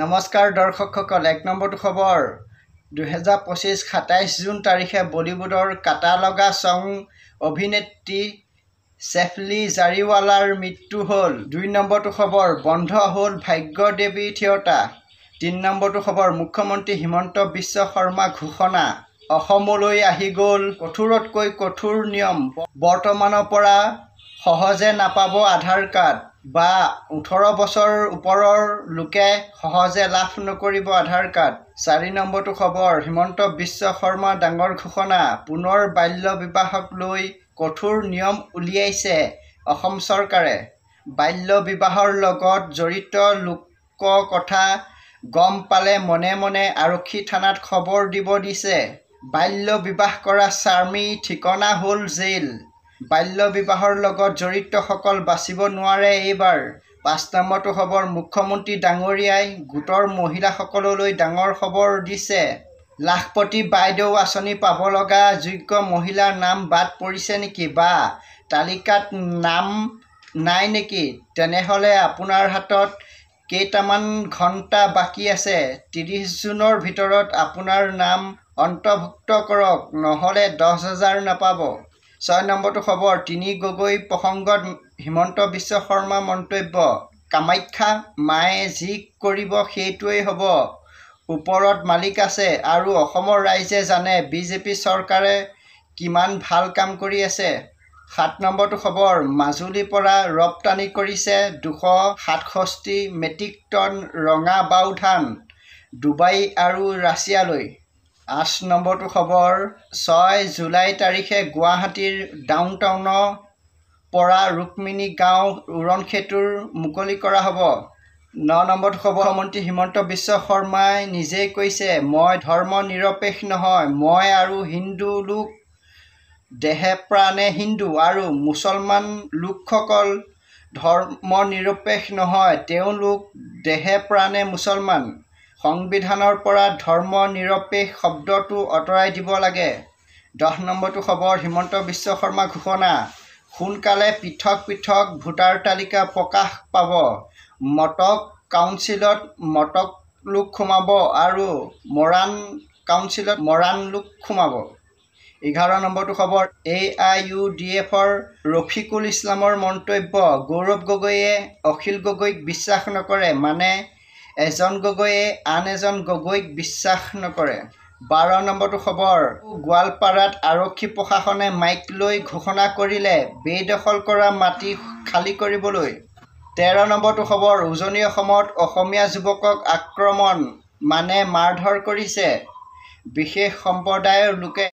নমস্কাৰ দৰ্শকসকল, ১ নম্বৰটো খবৰ ২০২৫ ২৭ জুন তাৰিখে বলিউডৰ কাটা লগা চং অভিনেত্ৰী চেফলি জাৰিৱালাৰ মৃত্যু হ'ল। ২ নম্বৰটো খবৰ বন্ধ হ'ল ভাগ্যদেৱী থিয়েটাৰ। ৩ নম্বৰটো খবৰ মুখ্যমন্ত্ৰী হিমন্ত বিশ্ব শৰ্মা ঘোষণা, অসমলৈ আহি গ'ল কঠোৰতকৈ কঠোৰ নিয়ম। বৰ্তমানৰ পৰা সহজে নাপাব আধাৰ কাৰ্ড বা ১৮ বছৰ ওপৰৰ লোকে সহজে লাভ নকৰিব আধাৰ কাৰ্ড। ৪ নম্বৰটো খবৰ হিমন্ত বিশ্ব শৰ্মা ডাঙৰ ঘোষণা, পুনৰ বাল্য বিবাহক লৈ কঠোৰ নিয়ম উলিয়াইছে অসম চৰকাৰে। বাল্য বিবাহৰ লগত জড়িত লোকৰ কথা গম পালে মনে মনে আৰক্ষী থানাত খবৰ দিব দিছে। বাল্য বিবাহ কৰা স্বামীৰ ঠিকনা হ'ল জেল। বাল্য বিবাহৰ লগত জড়িতসকল বাচিব নোৱাৰে এইবাৰ। ৫ নম্বৰটো খবৰ মুখ্যমন্ত্ৰী ডাঙৰীয়াই গোটৰ মহিলাসকললৈ ডাঙৰ খবৰ দিছে। লাখপতি বাইদেউ আঁচনি পাব লগা যোগ্য মহিলাৰ নাম বাদ পৰিছে নেকি বা তালিকাত নাম নাই নেকি? তেনেহ'লে আপোনাৰ হাতত কেইটামান ঘণ্টা বাকী আছে। ৩০ জুনৰ ভিতৰত আপোনাৰ নাম অন্তৰ্ভুক্ত কৰক, নহ'লে ১০,০০০ নাপাব। ৬ নম্বৰটো খবৰ ৩ গগৈ প্ৰসংগত হিমন্ত বিশ্ব শৰ্মাৰ মন্তব্য, কামাখ্যা মায়ে যি কৰিব সেইটোৱেই হ'ব। ওপৰত মালিক আছে আৰু অসমৰ ৰাইজে জানে বিজেপি চৰকাৰে কিমান ভাল কাম কৰি আছে। ৭ নম্বৰটো খবৰ মাজুলীৰ পৰা ৰপ্তানি কৰিছে ২৬৭ মেট্ৰিক টন ৰঙা বাও ধান ডুবাই আৰু ৰাছিয়ালৈ। ৮ নম্বৰটো খবৰ ৬ জুলাই তাৰিখে গুৱাহাটীৰ ডাউনটাউনৰ পৰা ৰুক্মিণী গাঁও উৰণসেতু মুকলি কৰা হ'ব। ৯ নম্বৰটো খবৰ মুখ্যমন্ত্ৰী হিমন্ত বিশ্ব শৰ্মাই নিজেই কৈছে, মই ধৰ্ম নিৰপেক্ষ নহয়, মই আৰু হিন্দু লোক দেহে প্ৰাণে হিন্দু আৰু মুছলমান লোকসকল ধৰ্ম নিৰপেক্ষ নহয়, তেওঁলোক দেহে প্ৰাণে মুছলমান। সংবিধানৰ পৰা ধৰ্ম নিৰপেক্ষ শব্দটো আঁতৰাই দিব লাগে। ১০ নম্বৰটো খবৰ হিমন্ত বিশ্ব শৰ্মা ঘোষণা, সোনকালে পৃথক পৃথক ভোটাৰ তালিকা প্ৰকাশ পাব। মটক কাউন্সিলত মটক লোক সোমাব আৰু মৰাণ কাউন্সিলত মৰাণ লোক সোমাব। ১১ নম্বৰটো খবৰ AIUDFৰ ৰফিকুল ইছলামৰ মন্তব্য, গৌৰৱ গগৈয়ে অখিল গগৈক বিশ্বাস নকৰে, মানে এজন গগৈয়ে আন এজন গগৈক বিশ্বাস নকৰে। ১২ নম্বৰটো খবৰ গোৱালপাৰাত আৰক্ষী প্ৰশাসনে মাইক লৈ ঘোষণা কৰিলে বেদখল কৰা মাটি খালী কৰিবলৈ। ১৩ নম্বৰটো খবৰ উজনি অসমত অসমীয়া যুৱকক আক্ৰমণ মানে মাৰধৰ কৰিছে বিশেষ সম্প্ৰদায়ৰ লোকে।